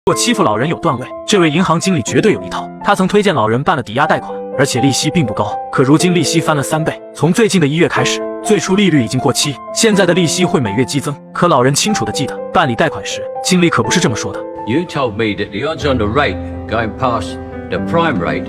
若欺负老人有段位，这位银行经理绝对有一套。他曾推荐老人办了抵押贷款，而且利息并不高，可如今利息翻了3倍。从最近的1月开始，最初利率已经过期，现在的利息会每月激增。可老人清楚地记得，办理贷款时，经理可不是这么说的。You told me that the odds on the rate going past the prime rate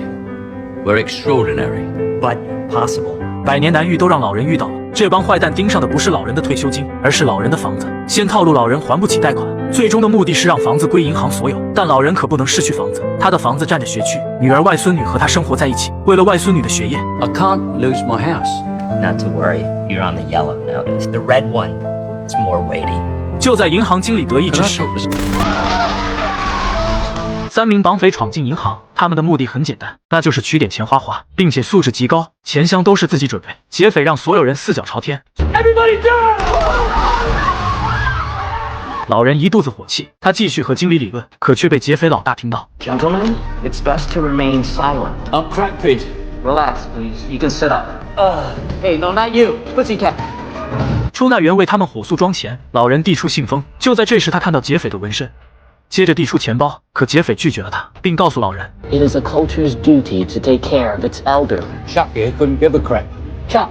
were extraordinary, but possible. 百年难遇都让老人遇到了。这帮坏蛋盯上的不是老人的退休金，而是老人的房子。先套路老人还不起贷款，最终的目的是让房子归银行所有。但老人可不能失去房子，他的房子占着学区，女儿、外孙女和他生活在一起。为了外孙女的学业 I can't lose my house. Not to worry, you're on the yellow notice. The red one is more weighty. 就在银行经理得意之时，3名绑匪闯进银行，他们的目的很简单，那就是取点钱花，并且素质极高，钱箱都是自己准备。劫匪让所有人4脚朝天。Everybody down！ 老人一肚子火气，他继续和经理理论，可却被劫匪老大听到。Gentlemen, it's best to remain silent. I'm cracked. Relax, please. You can sit up. Hey, no, not you. Pussycat. 出纳员为他们火速装钱，老人递出信封。就在这时，他看到劫匪的纹身，接着递出钱包，可劫匪拒绝了他，并告诉老人 It is a culture's duty to take care of its elderly. Chuck here couldn't give a crap. Chuck.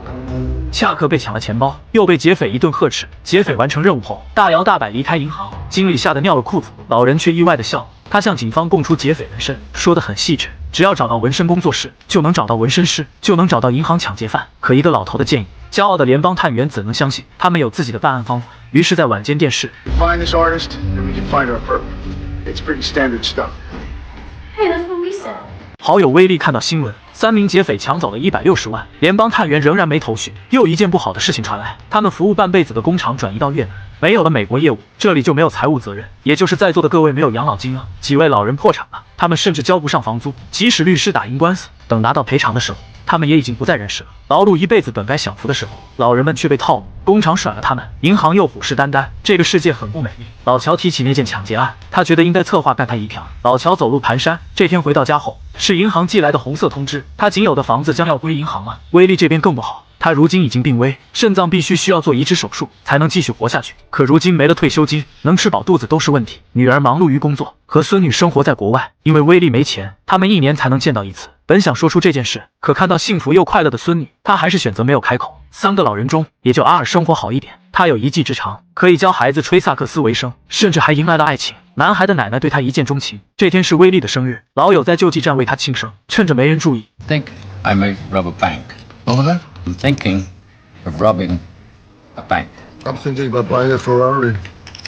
恰克被抢了钱包，又被劫匪一顿呵斥。劫匪完成任务后，大摇大摆离开银行。经理吓得尿了裤子，老人却意外的笑。他向警方供出劫匪纹身，说得很细致，只要找到纹身工作室，就能找到纹身师，就能找到银行抢劫犯。可一个老头的建议，骄傲的联邦探员怎能相信？他们有自己的办案方法。于是，在晚间电视 Find this artist, and we can find our purpose. It's pretty standard stuff. Hey, that's what we said. 好友威利看到新闻，3名劫匪抢走了160万，联邦探员仍然没头绪。又一件不好的事情传来，他们服务半辈子的工厂转移到越南，没有了美国业务，这里就没有财务责任，也就是在座的各位没有养老金了。几位老人破产了，他们甚至交不上房租，即使律师打赢官司，等拿到赔偿的时候，他们也已经不在人世了。劳碌一辈子本该享福的时候，老人们却被套路，工厂甩了他们，银行又虎视眈眈，这个世界很不美丽。老乔提起那件抢劫案，他觉得应该策划干他一票。老乔走路蹒跚，这天回到家后，是银行寄来的红色通知，他仅有的房子将要归银行了。威利这边更不好，他如今已经病危，肾脏必须需要做移植手术才能继续活下去。可如今没了退休金，能吃饱肚子都是问题。女儿忙碌于工作，和孙女生活在国外，因为威利没钱，他们1年才能见到一次。本想说出这件事，可看到幸福又快乐的孙女，他还是选择没有开口。3个老人中，也就阿尔生活好一点，他有一技之长，可以教孩子吹萨克斯为生，甚至还迎来了爱情。男孩的奶奶对他一见钟情。这天是威利的生日，老友在救济站为他庆生，趁着没人注意 Think I may rob a bank. What was that? I'm thinking of robbing a bank. I'm thinking about buying a Ferrari.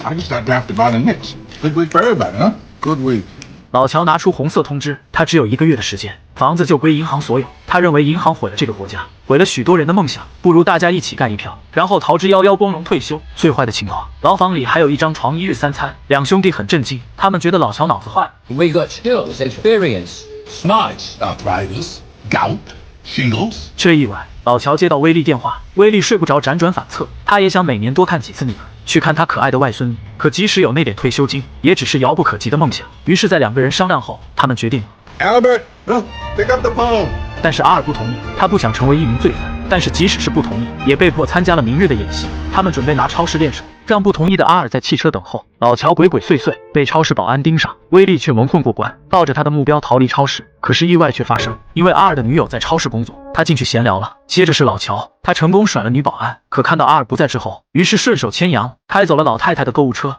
I just got drafted by the Knicks. Good week for everybody, huh? Good week. 老乔拿出红色通知，他只有1个月的时间，房子就归银行所有。他认为银行毁了这个国家，毁了许多人的梦想，不如大家一起干一票，然后逃之夭夭，光荣退休。最坏的情况，牢房里还有1张床，1日3餐。2兄弟很震惊，他们觉得老乔脑子坏了。We got skills, experience, smarts. Arthritis, gout, shingles. 这一晚，老乔接到威利电话，威利睡不着，辗转反侧。他也想每年多看几次女儿，去看他可爱的外孙女，可即使有那点退休金，也只是遥不可及的梦想。于是，在2个人商量后，他们决定。 Albert, pick up the phone. 但是阿尔不同意，他不想成为一名罪犯。但是即使是不同意，也被迫参加了明日的演习。他们准备拿超市练手，让不同意的阿尔在汽车等候。老乔鬼鬼祟祟，被超市保安盯上，威利却蒙混过关，抱着他的目标逃离超市。可是意外却发生，因为阿尔的女友在超市工作，他进去闲聊了。接着是老乔，他成功甩了女保安，可看到阿尔不在之后，于是顺手牵羊，开走了老太太的购物车。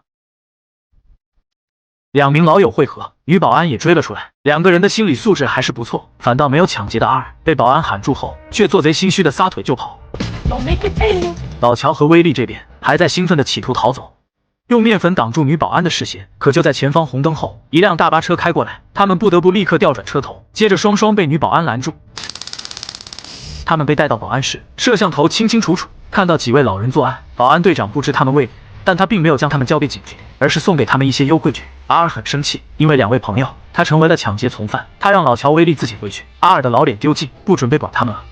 2名老友会合，女保安也追了出来。2个人的心理素质还是不错，反倒没有抢劫的阿尔。被保安喊住后，却做贼心虚的撒腿就跑。老乔和威利这边还在兴奋的企图逃走，用面粉挡住女保安的视线。可就在前方红灯后，一辆大巴车开过来，他们不得不立刻调转车头。接着双双被女保安拦住，他们被带到保安室，摄像头清清楚楚看到几位老人作案。保安队长不知他们为。 但他并没有将他们交给警局，而是送给他们一些优惠券。阿尔很生气，因为2位朋友，他成为了抢劫从犯。他让老乔、威利自己回去，阿尔的老脸丢尽，不准备管他们了。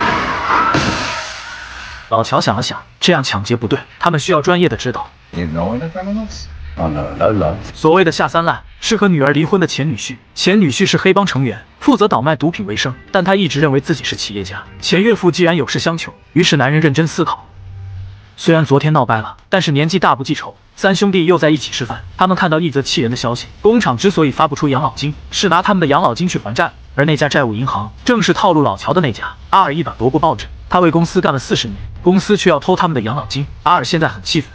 老乔想了想，这样抢劫不对，他们需要专业的指导。You know any criminals? Oh no. 所谓的下三滥，是和女儿离婚的前女婿。前女婿是黑帮成员，负责倒卖毒品为生，但他一直认为自己是企业家。前岳父既然有事相求，于是男人认真思考。虽然昨天闹掰了，但是年纪大不记仇，三兄弟又在一起吃饭。他们看到一则气人的消息，工厂之所以发不出养老金，是拿他们的养老金去还债，而那家债务银行正是套路老乔的那家。阿尔一把夺过报纸，他为公司干了40年，公司却要偷他们的养老金。阿尔现在很气愤。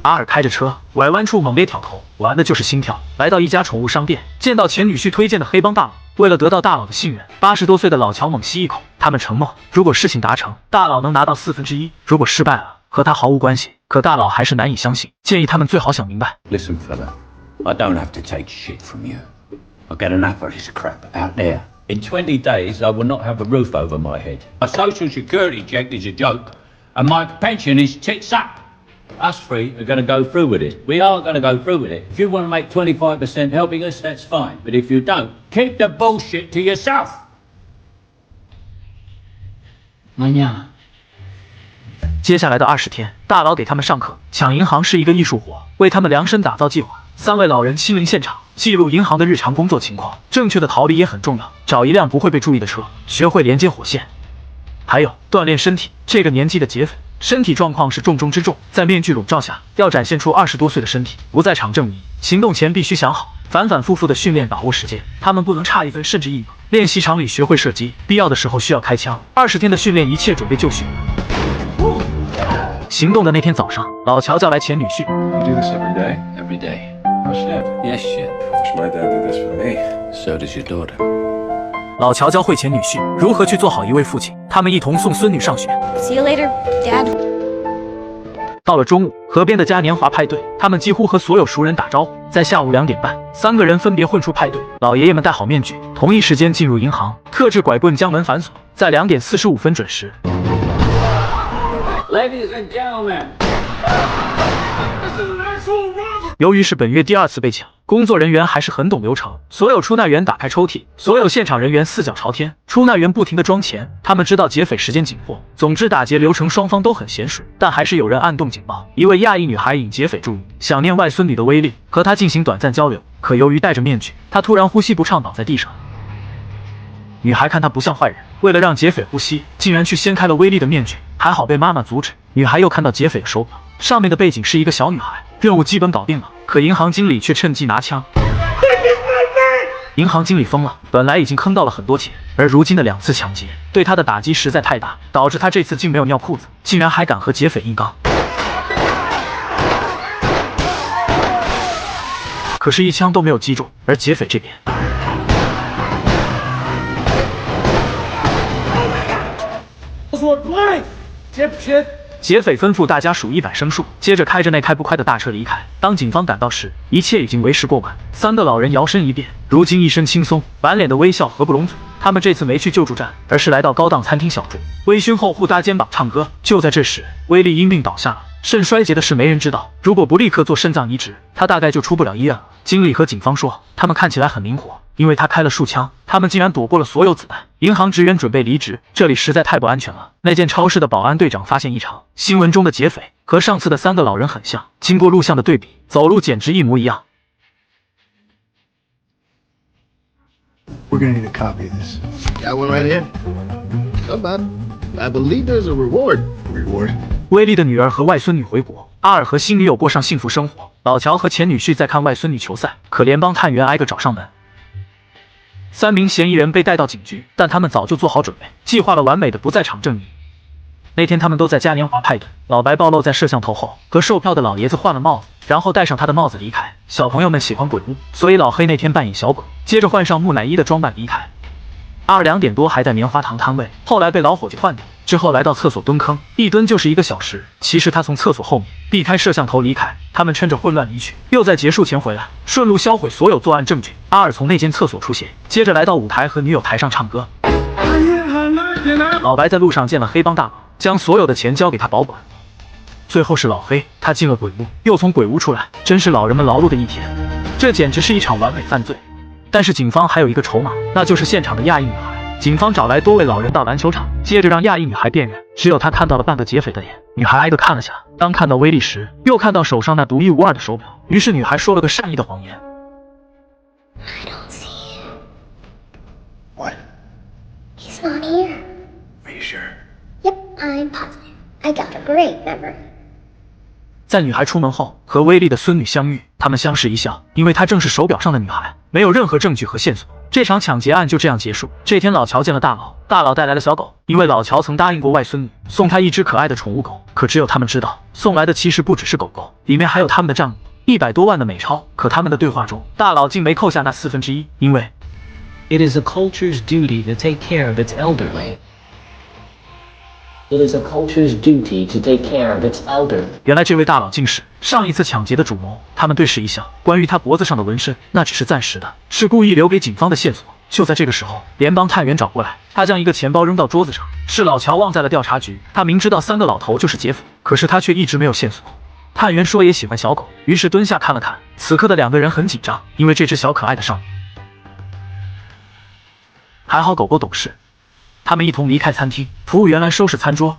阿尔开着车，拐弯处猛烈挑头，玩的就是心跳。来到一家宠物商店，见到前女婿推荐的黑帮大佬。为了得到大佬的信任，80多岁的老乔猛吸一口。他们承诺，如果事情达成，大佬能拿到1/4；如果失败了，和他毫无关系。可大佬还是难以相信，建议他们最好想明白。 Listen, fella, I don't have to take shit from you. I get enough of this crap out there. In 20 days, I will not have a roof over my head. My social security check is a joke, and my pension is tits up. Us three are going to go through with it. We are going to go through with it. If you want to make 25% helping us, that's fine. But if you don't, keep the bullshit to yourself. 妈呀！接下来的20天，大佬给他们上课，抢银行是一个艺术活，为他们量身打造计划。3位老人亲临现场，记录银行的日常工作情况。正确的逃离也很重要，找一辆不会被注意的车，学会连接火线。还有锻炼身体。这个年纪的劫匪，身体状况是重中之重，在面具笼罩下，要展现出20多岁的身体，不在场证明。行动前必须想好，反反复复的训练，把握时间。他们不能差1分甚至1秒。练习场里学会射击，必要的时候需要开枪。20天的训练，一切准备就绪。行动的那天早上，老乔叫来前女婿。 You do this every day? Every day. Oh, shit. Yes, shit. Wish my dad did this for me. So does your daughter. 老乔教会前女婿如何去做好一位父亲，他们一同送孙女上学。 See you later, Dad. 到了中午，河边的嘉年华派对，他们几乎和所有熟人打招呼。在下午2点半，3个人分别混出派对。老爷爷们戴好面具，同一时间进入银行，特制拐棍将门反锁，在2点45分准时。 Ladies and gentlemen. 由于是本月第2次被抢，工作人员还是很懂流程。所有出纳员打开抽屉，所有现场人员4脚朝天，出纳员不停地装钱。他们知道劫匪时间紧迫，总之打劫流程双方都很娴熟，但还是有人按动警报。一位亚裔女孩引劫匪注意，想念外孙女的威力，和她进行短暂交流。可由于戴着面具，她突然呼吸不畅，倒在地上。女孩看她不像坏人，为了让劫匪呼吸，竟然去掀开了威力的面具，还好被妈妈阻止。女孩又看到劫匪的手表，上面的背景是一个小女孩。 任务基本搞定了，可银行经理却趁机拿枪。银行经理疯了，本来已经坑到了很多钱，而如今的2次抢劫对他的打击实在太大，导致他这次竟没有尿裤子，竟然还敢和劫匪硬刚。可是，一枪都没有击中，而劫匪这边。 劫匪吩咐大家数100声数，接着开着那开不快的大车离开。当警方赶到时，一切已经为时过晚。3个老人摇身一变，如今一身轻松，满脸的微笑，合不拢嘴。他们这次没去救助站，而是来到高档餐厅小酌，微醺后互搭肩膀唱歌。就在这时，威利因病倒下了。肾衰竭的事没人知道，如果不立刻做肾脏移植，他大概就出不了医院了。经理和警方说，他们看起来很灵活，因为他开了数枪，他们竟然躲过了所有子弹。银行职员准备离职，这里实在太不安全了。那间超市的保安队长发现异常，新闻中的劫匪和上次的3个老人很像，经过录像的对比，走路简直一模一样。 We're gonna need a copy of this. Got one right here. How about? I believe there's a reward. Reward? 威利的女儿和外孙女回国，阿尔和新女友过上幸福生活。老乔和前女婿在看外孙女球赛，可联邦探员挨个找上门。3名嫌疑人被带到警局，但他们早就做好准备，计划了完美的不在场证明。那天他们都在嘉年华派对，老白暴露在摄像头后，和售票的老爷子换了帽子，然后戴上他的帽子离开。小朋友们喜欢鬼屋，所以老黑那天扮演小鬼，接着换上木乃伊的装扮离开。阿尔2点多还在棉花糖摊位，后来被老伙计换掉，之后来到厕所蹲坑，一蹲就是1个小时。其实他从厕所后面避开摄像头离开，他们趁着混乱离去，又在结束前回来，顺路销毁所有作案证据。阿尔从那间厕所出现，接着来到舞台和女友台上唱歌。老白在路上见了黑帮大佬，将所有的钱交给他保管。最后是老黑，他进了鬼屋，又从鬼屋出来，真是老人们劳碌的一天。这简直是一场完美犯罪。但是警方还有一个筹码，那就是现场的亚裔女孩。警方找来多位老人到篮球场，接着让亚裔女孩辨认，只有她看到了半个劫匪的脸。女孩挨个看了下，当看到威利时，又看到手上那独一无二的手表，于是女孩说了个善意的谎言。 I don't see him. What? He's not here. Are you sure? Yep, I'm positive. I got a great memory. 在女孩出门后，和威利的孙女相遇，他们相视一笑，因为她正是手表上的女孩，没有任何证据和线索。这场抢劫案就这样结束。这天，老乔见了大佬，大佬带来了小狗，因为老乔曾答应过外孙女送她一只可爱的宠物狗，可只有他们知道，送来的其实不只是狗狗，里面还有他们的账目，100多万的美钞。可他们的对话中，大佬竟没扣下那1/4，因为 It is a culture's duty to take care of its elderly. It is a culture's duty to take care of its elderly. 原来这位大佬竟是上一次抢劫的主谋。他们对视一笑，关于他脖子上的纹身，那只是暂时的，是故意留给警方的线索。就在这个时候，联邦探员找过来，他将一个钱包扔到桌子上，是老乔忘在了调查局。他明知道3个老头就是劫匪，可是他却一直没有线索。探员说也喜欢小狗，于是蹲下看了看。此刻的2个人很紧张，因为这只小可爱的少女。还好狗狗懂事。他们一同离开餐厅，服务员来收拾餐桌。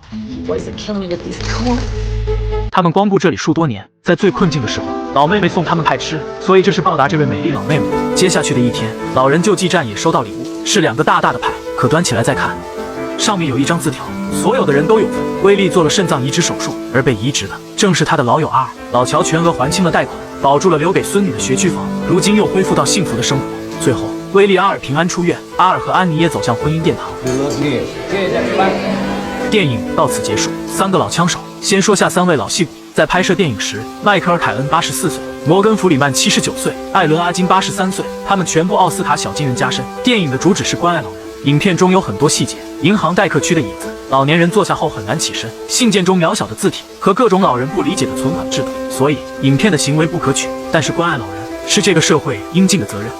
他们光顾这里数多年，在最困境的时候，老妹妹送他们派吃，所以这是报答这位美丽老妹妹。接下去的一天，老人救济站也收到礼物，是2个大大的牌，可端起来再看，上面有一张字条，所有的人都有份。威利做了肾脏移植手术，而被移植的正是他的老友阿尔。老乔全额还清了贷款，保住了留给孙女的学区房，如今又恢复到幸福的生活。最后，威利阿尔平安出院，阿尔和安妮也走向婚姻殿堂。电影到此结束。3个老枪手，先说下3位老戏骨。在拍摄电影时，迈克尔·凯恩84岁，摩根·弗里曼79岁，艾伦·阿金83岁，他们全部奥斯卡小金人加身。电影的主旨是关爱老人，影片中有很多细节，银行待客区的椅子，老年人坐下后很难起身，信件中渺小的字体和各种老人不理解的存款制度，所以影片的行为不可取。但是关爱老人是这个社会应尽的责任。